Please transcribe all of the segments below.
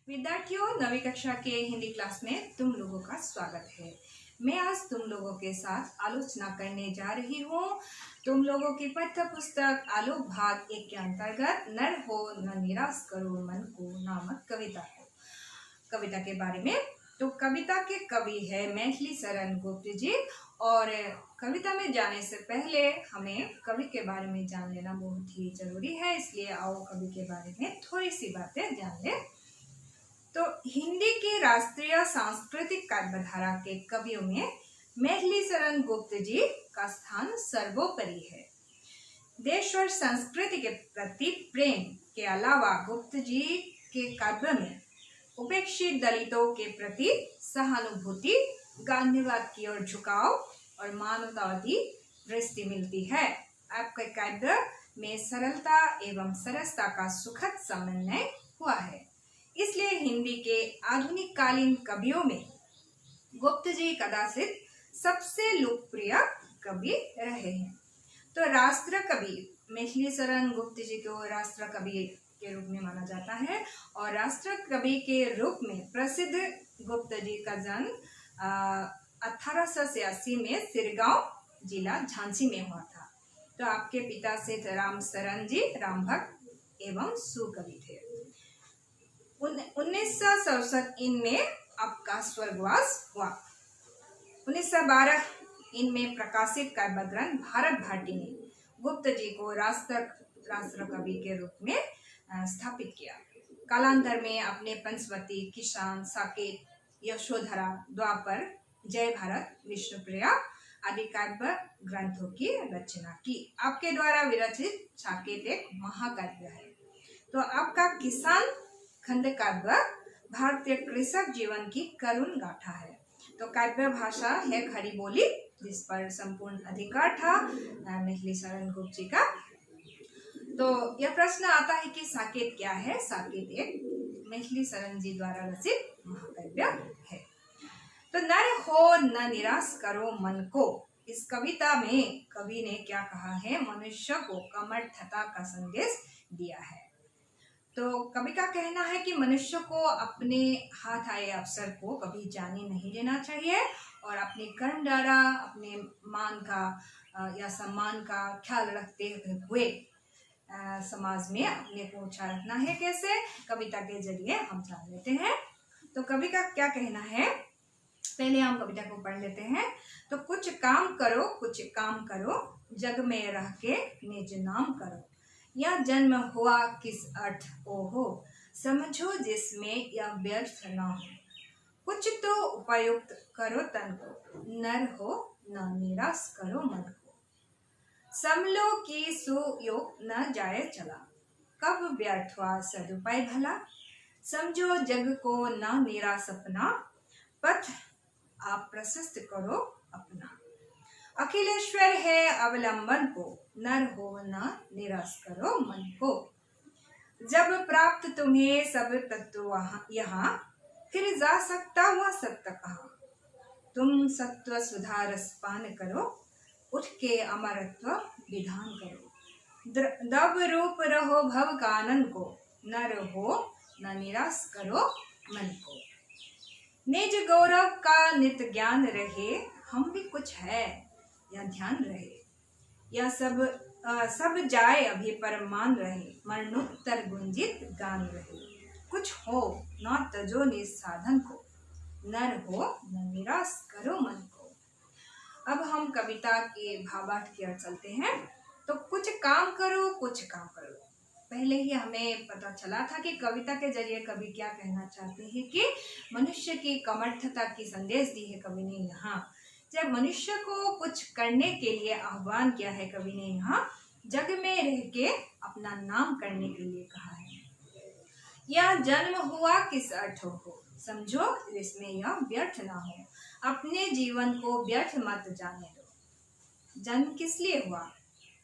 विद्यार्थियों, नवी कक्षा के हिंदी क्लास में तुम लोगों का स्वागत है। मैं आज तुम लोगों के साथ आलोचना करने जा रही हूँ। तुम लोगों की पाठ्य पुस्तक आलोक भाग 1 के अंतर्गत नर हो न निराश करो मन को नामक कविता है। कविता के बारे में तो कविता के कवि है मैथिली शरण गुप्त जी। और कविता में जाने से पहले हमें कवि के बारे में जान लेना बहुत ही जरूरी है, इसलिए आओ कवि के बारे में थोड़ी सी बातें जान ले। तो हिंदी की राष्ट्रीय सांस्कृतिक काव्यधारा के कवियों में मैथिली शरण गुप्त जी का स्थान सर्वोपरि है। देश और संस्कृति के प्रति प्रेम के अलावा गुप्त जी के काव्य में उपेक्षित दलितों के प्रति सहानुभूति, गांधीवाद की ओर झुकाव और मानवतावादी दृष्टि मिलती है। आपके काव्य में सरलता एवं सरसता का सुखद समन्वय हुआ है, इसलिए हिंदी के आधुनिक कालीन कवियों में गुप्त जी कदाचित सबसे लोकप्रिय कवि रहे हैं। तो राष्ट्र कवि मैथिली शरण गुप्त जी को राष्ट्र कवि के रूप में माना जाता है और राष्ट्र कवि के रूप में प्रसिद्ध गुप्त जी का जन्म 1886 में सिरगांव जिला झांसी में हुआ था। तो आपके पिता सिद्ध राम शरण जी राम भक्त एवं सुकवि थे। 1967 इनमें आपका स्वर्गवास हुआ। 1912 इनमें प्रकाशित काव्य ग्रंथ भारत भाटी ने गुप्त जी को राष्ट्र कवि के रूप में स्थापित किया। कालांतर में अपने पंचवटी, किसान, साकेत, यशोधरा, द्वापर, जय भारत, विष्णुप्रिया आदि काव्य ग्रंथों की रचना की। आपके द्वारा विरचित साकेत एक महाकाव्य है। तो आपका किसान खंड काव्य भारतीय कृषक जीवन की करुण गाथा है। तो काव्य भाषा है खड़ी बोली, जिस पर संपूर्ण अधिकार था मैथिली शरण गुप्त जी का। तो यह प्रश्न आता है कि साकेत क्या है। साकेत एक मैथिली शरण जी द्वारा रचित महाकाव्य है। तो नर हो न निराश करो मन को, इस कविता में कवि ने क्या कहा है, मनुष्य को कमर्थता का संदेश दिया है। तो कवि का कहना है कि मनुष्य को अपने हाथ आए अवसर को कभी जाने नहीं देना चाहिए और अपने कर्म द्वारा अपने मान का या सम्मान का ख्याल रखते हुए समाज में अपने को ऊंचा रखना है। कैसे, कविता के जरिए हम जान लेते हैं। तो कवि का क्या कहना है, पहले हम कविता को पढ़ लेते हैं। तो कुछ काम करो जग में रह के निज नाम करो, यह जन्म हुआ किस अर्थ ओहो, समझो जिसमें यह व्यर्थ न हो। कुछ तो उपयुक्त करो तन को, नर हो न निराश करो मन को। समलो की सुयोग न जाए चला, कब व्यर्थ हुआ सदुपाय भला। समझो जग को न निराश अपना, पथ आप प्रशस्त करो अपना। अखिलेश्वर है अवलंबन को, नर हो न निराश करो मन को। जब प्राप्त तुम्हें सब तत्व यहाँ, फिर जा सकता हुआ सत्य कहाँ। तुम सत्व सुधा रस पान करो, उठ के अमरत्व विधान करो। दब रूप रहो भव कानन को, नर हो न निराश करो मन को। निज गौरव का नित ज्ञान रहे, हम भी कुछ है यह ध्यान रहे। यह सब जाए अभी पर मान रहे, मरणोत्तर गुंजित गान रहे। कुछ हो न तजो निसाधन को, नर हो न निराश करो मन को। अब हम कविता के भावार्थ की ओर चलते हैं। तो कुछ काम करो, कुछ काम करो। पहले ही हमें पता चला था कि कविता के जरिए कवि क्या कहना चाहते हैं कि मनुष्य की कमर्थता की संदेश दी है कवि ने यहाँ। जब मनुष्य को कुछ करने के लिए आह्वान किया है कवि ने यहाँ, जग में रह के अपना नाम करने के लिए कहा है। यह जन्म हुआ किस अर्थ हो, समझो इसमें यह व्यर्थ ना हो। अपने जीवन को व्यर्थ मत जाने दो। जन्म किस लिए हुआ,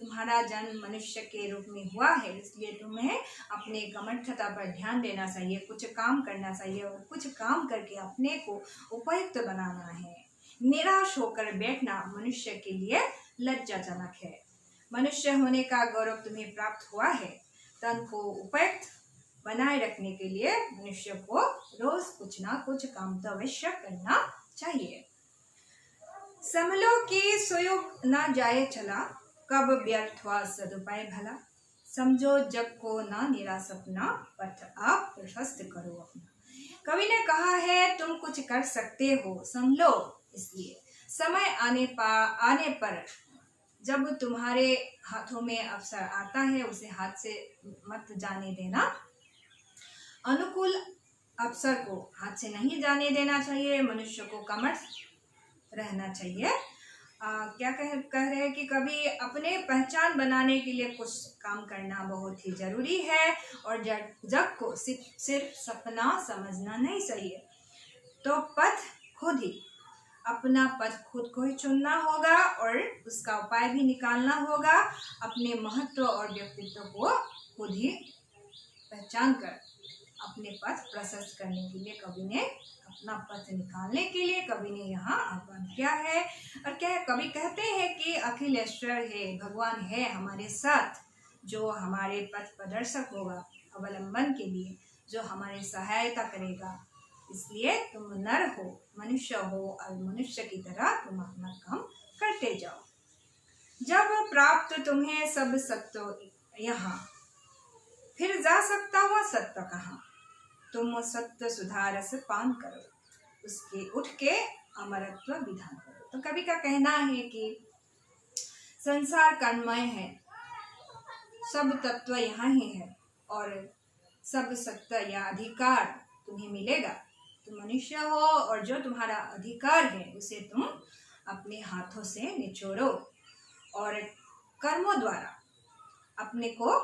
तुम्हारा जन्म मनुष्य के रूप में हुआ है, इसलिए तुम्हें अपने कमर्थता पर ध्यान देना चाहिए, कुछ काम करना चाहिए और कुछ काम करके अपने को उपयुक्त बनाना है। निराश होकर बैठना मनुष्य के लिए लज्जाजनक है। मनुष्य होने का गौरव तुम्हें प्राप्त हुआ है, तन को उपयुक्त बनाए रखने के लिए मनुष्य को रोज कुछ ना कुछ काम तो अवश्य करना चाहिए। संभलो कि सुयोग न जाए चला, कब व्यर्थ हुआ सदुपाय भला। समझो जग को ना निराश अपना, पथ आप प्रशस्त करो अपना। कवि ने कहा है तुम कुछ कर सकते हो, संभलो। इसलिए समय आने पर जब तुम्हारे हाथों में अवसर आता है उसे हाथ से मत जाने देना। अनुकूल अवसर को हाथ से नहीं जाने देना चाहिए। मनुष्य को कमठ रहना चाहिए। क्या कह रहे हैं कि कभी अपने पहचान बनाने के लिए कुछ काम करना बहुत ही जरूरी है और जग को सिर्फ सपना समझना नहीं चाहिए। तो पथ खुद ही, अपना पथ खुद को ही चुनना होगा और उसका उपाय भी निकालना होगा। अपने महत्व और व्यक्तित्व को खुद ही पहचान कर अपने पथ प्रशस्त करने के लिए कवि ने, अपना पथ निकालने के लिए कवि ने यहाँ आह्वान किया है। और क्या कवि कहते हैं कि अखिलेश्वर है, भगवान है हमारे साथ, जो हमारे पथ प्रदर्शक होगा, अवलंबन के लिए जो हमारी सहायता करेगा। इसलिए तुम नर हो, मनुष्य हो और मनुष्य की तरह तुम अपना काम करते जाओ। जब प्राप्त तुम्हें सब सत्य यहाँ, फिर जा सकता हुआ सत्य कहाँ। तुम सत्य सुधारस पान करो, उसके उठ के अमरत्व विधान करो। तो कवि का कहना है कि संसार कर्ममय है, सब तत्व यहाँ ही है और सब सत्य या अधिकार तुम्हें मिलेगा। तुम मनुष्य हो और जो तुम्हारा अधिकार है उसे तुम अपने हाथों से निचोड़ो और कर्मों द्वारा अपने को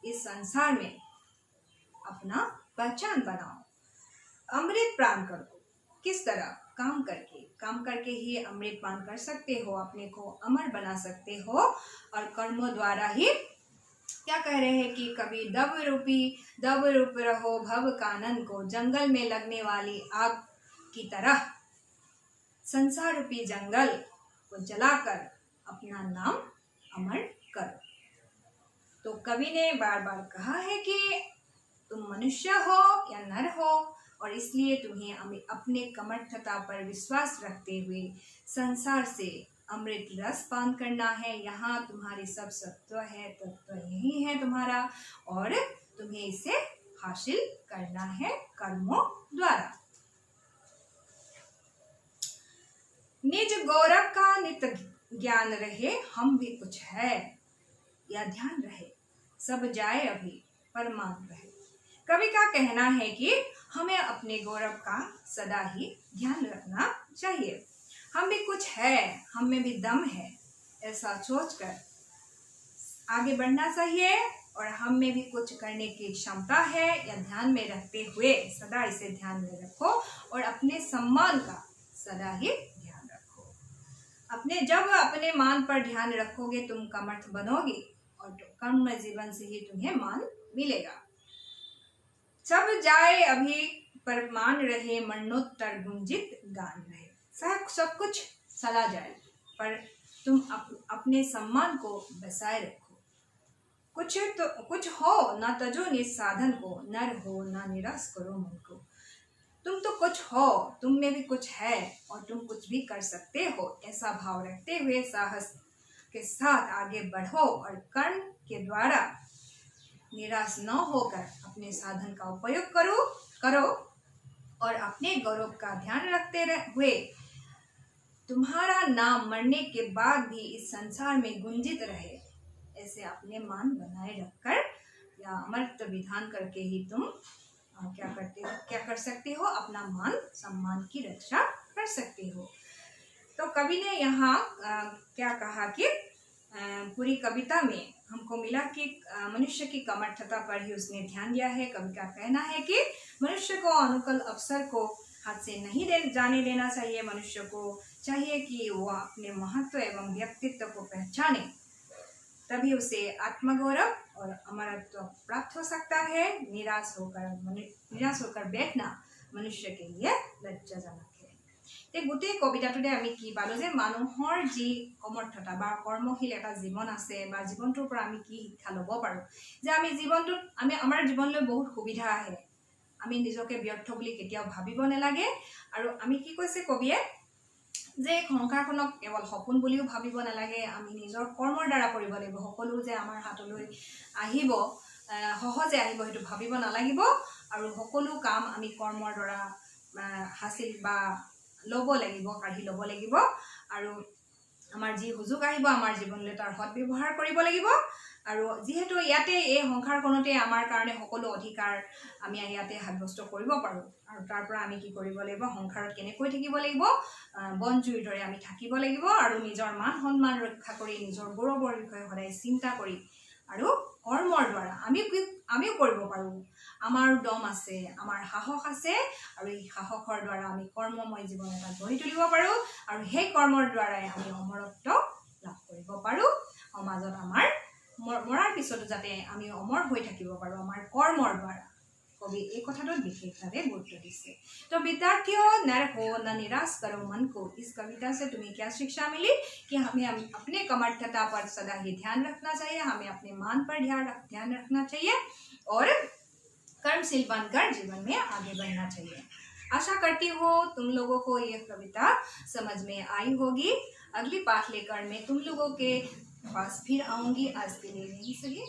इस संसार में अपना पहचान बनाओ। अमृत पान करो। किस तरह? काम करके ही अमृत पान कर सकते हो, अपने को अमर बना सकते हो। और कर्मों द्वारा ही, क्या कह रहे हैं कि कभी दब रूप रहो भव कानन को, जंगल में लगने वाली आग की तरह संसार रूपी जंगल को जलाकर अपना नाम अमर करो। तो कवि ने बार बार कहा है कि तुम मनुष्य हो या नर हो और इसलिए तुम्हें अपने कमठता पर विश्वास रखते हुए संसार से अमृत रस पान करना है। यहाँ तुम्हारी सब सत्व है, तत्व यही है तुम्हारा और तुम्हें इसे हासिल करना है कर्मों द्वारा। निज गौरव का नित ज्ञान रहे, हम भी कुछ है या ध्यान रहे, सब जाए अभी परमान रहे। कवि का कहना है कि हमें अपने गौरव का सदा ही ध्यान रखना चाहिए। हम भी कुछ है, हम में भी दम है, ऐसा सोचकर आगे बढ़ना चाहिए और हम में भी कुछ करने की क्षमता है या ध्यान में रखते हुए सदा इसे ध्यान में रखो और अपने सम्मान का सदा ही ध्यान रखो। जब अपने मान पर ध्यान रखोगे तुम कर्मठ बनोगे और कर्म जीवन से ही तुम्हें मान मिलेगा। सब जाए अभी परमान रहे, मरणोत्तर गुंजित गान रहे। सब कुछ चला जाए पर तुम अपने सम्मान को बसाए रखो। कुछ हो ना तजो निज साधन को, नर हो ना निराश करो मन को। तुम तो कुछ हो, तुम में भी कुछ है और तुम कुछ भी कर सकते हो, ऐसा भाव रखते हुए साहस के साथ आगे बढ़ो और कर्म के द्वारा निराश न होकर अपने साधन का उपयोग करो और अपने गौरव का ध्यान रखते हुए तुम्हारा नाम मरने के बाद भी इस संसार में गुंजित रहे, ऐसे अपने मान बनाए रखकर या अमृत विधान करके ही तुम क्या कर सकते हो, अपना मान सम्मान की रक्षा कर सकते हो। तो कवि ने यहाँ क्या कहा कि पूरी कविता में हमको मिला कि मनुष्य की कमठता पर ही उसने ध्यान दिया है। कवि का कहना है कि मनुष्य को अनुकूल अवसर को हाथ से नहीं जाने देना चाहिए। मनुष्य को चाहिए कि वो अपने महत्व एवं व्यक्तित्व को पहचाने, तभी उसे आत्मगौरव और अमरत्व प्राप्त हो सकता है। निराश होकर बैठना मनुष्य के लिए लज्जाजनक है। তে গোটেই কবিতাটোতে আমি কি পালো যে মানুহৰ যি সমৰ্থতা বা কৰ্মশীল এটা জীৱন আছে বা জীৱনটোৰ পৰা আমি কি শিক্ষা ল'ব পাৰো যে আমি জীৱনটোত আমাৰ জীৱনলৈ বহুত সুবিধা আহে আমি নিজকে ব্যৰ্থ বুলি কেতিয়াও ভাবিব নালাগে আৰু আমি কি কৈছে কবিয়ে যে সংসাৰখনক কেৱল সপোন বুলিও ভাবিব নালাগে আমি নিজৰ কৰ্মৰ দ্বাৰা কৰিব লাগিব সকলো যে আমাৰ হাতলৈ আহিব সহজে আহিব সেইটো ভাবিব নালাগিব আৰু সকলো কাম আমি কৰ্মৰ দ্বাৰা হাসিল বা ল'ব লাগিব কাঢ়ি ল'ব লাগিব আৰু আমাৰ যি সুযোগ আহিব আমাৰ জীৱনলৈ তাৰ সৎ ব্যৱহাৰ কৰিব লাগিব আৰু যেহেতু ইয়াতে এই সংসাৰখনতে আমাৰ কাৰণে সকলো অধিকাৰ আমি ইয়াতে সাব্যস্ত কৰিব পাৰো আৰু তাৰ পৰা আমি কি কৰিব লাগিব সংসাৰত কেনেকৈ থাকিব লাগিব বনজুইৰ দৰে আমি থাকিব লাগিব আৰু নিজৰ মান সন্মান ৰক্ষা কৰি নিজৰ গৌৰৱৰ বিষয়ে সদায় চিন্তা কৰি আৰু কৰ্মৰ দ্বাৰা আমিও কৰিব পাৰো আমাৰ দম আছে আমাৰ সাহস আছে আৰু এই সাহসৰ দ্বাৰা আমি কৰ্মময় জীৱন এটা গঢ়ি তুলিব পাৰো আৰু সেই কৰ্মৰ দ্বাৰাই আমি অমৰত্ব লাভ কৰিব পাৰো সমাজত আমাৰ মৰাৰ পিছতো যাতে আমি অমৰ হৈ থাকিব পাৰো আমাৰ কৰ্মৰ দ্বাৰা कवि एक कथाটো বিশেষভাৱে গুৰুত্ব দিছে तो विद्यार्थियों नर हो न निराश करो मन को इस कविता से तुम्हें क्या शिक्षा मिली कि हमें अपने कमर्थता पर सदा ही ध्यान रखना चाहिए हमें अपने मान पर ध्यान रखना चाहिए और कर्मशील बनकर जीवन में आगे बढ़ना चाहिए आशा करती हूँ तुम लोगों को यह कविता समझ में आई होगी अगली पाठ लेकर मैं तुम लोगों के पास फिर आऊंगी आज के लिए यही सही